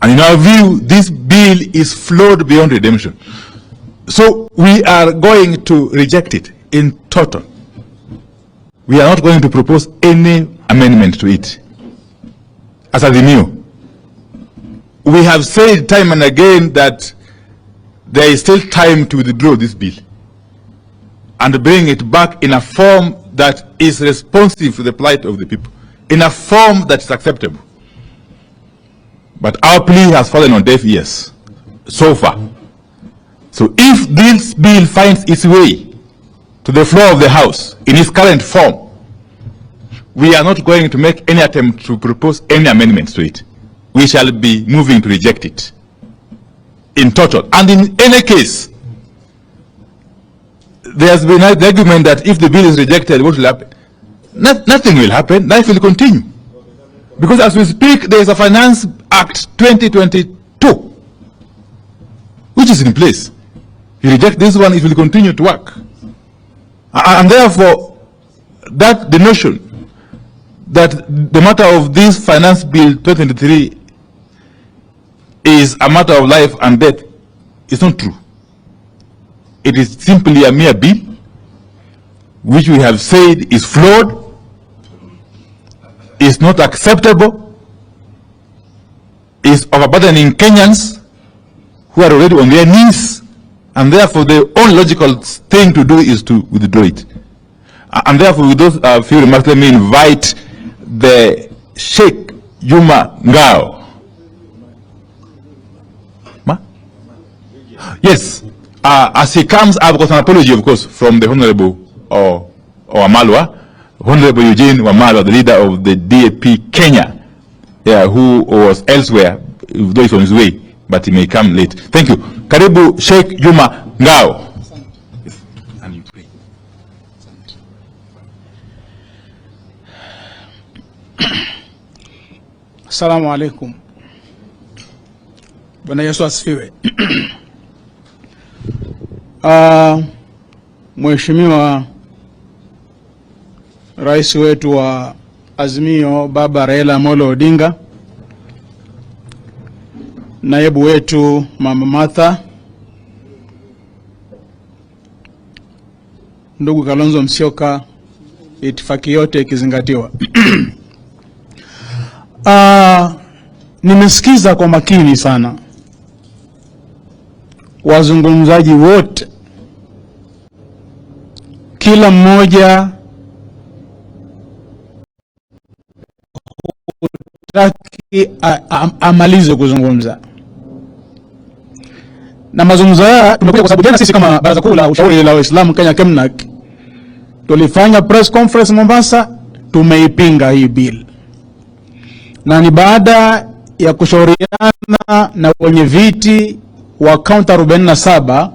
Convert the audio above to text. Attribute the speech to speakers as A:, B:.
A: And in our view, this bill is flawed beyond redemption. So we are going to reject it in total. We are not going to propose any amendment to it. As a renew, we have said time and again that there is still time to withdraw this bill and bring it back in a form that is responsive to the plight of the people, in a form that is acceptable. But our plea has fallen on deaf ears so far. So if this bill finds its way to the floor of the House in its current form, we are not going to make any attempt to propose any amendments to it. We shall be moving to reject it in total. And in any case, there has been the argument that if the bill is rejected, what will happen? Nothing will happen. Life will continue. Because as we speak, there is a Finance Act 2022, which is in place. You reject this one, it will continue to work. And therefore, that the notion that the matter of this Finance Bill 2023 is a matter of life and death is not true. It is simply a mere bill, which we have said is flawed, is not acceptable, is overburdening Kenyans who are already on their knees, and therefore the only logical thing to do is to withdraw it. And therefore, with those few remarks, let me invite the Sheikh Juma Ngao. Yes, as he comes, I've got an apology, of course, from the Honorable Wamalwa, Honorable Eugene Wamalwa, the leader of the DAP Kenya, who was elsewhere, though he's on his way, but he may come late. Thank you. Karibu Sheikh Juma Ngao.
B: Assalamu alaikum. Bwana Yesu asifiwe. Mheshimiwa Rais wetu wa Azimio Baba Raila Amolo Odinga, naibu wetu Mama Martha, ndugu Kalonzo Musyoka, itifaki yote ikizingatiwa. Nimesikiza kwa makini sana wazungumzaji wote, kila mmoja hutaki amalize kuzungumza. Na mazungumzo haya tumekuja kwa sababu jana sisi kama Baraza Kuu la Ushauri la Waislamu Kenya KEMNAK tulifanya press conference Mombasa, tumeipinga hii bill. Na ni baada ya kushauriana na wenye viti wa kaunti 47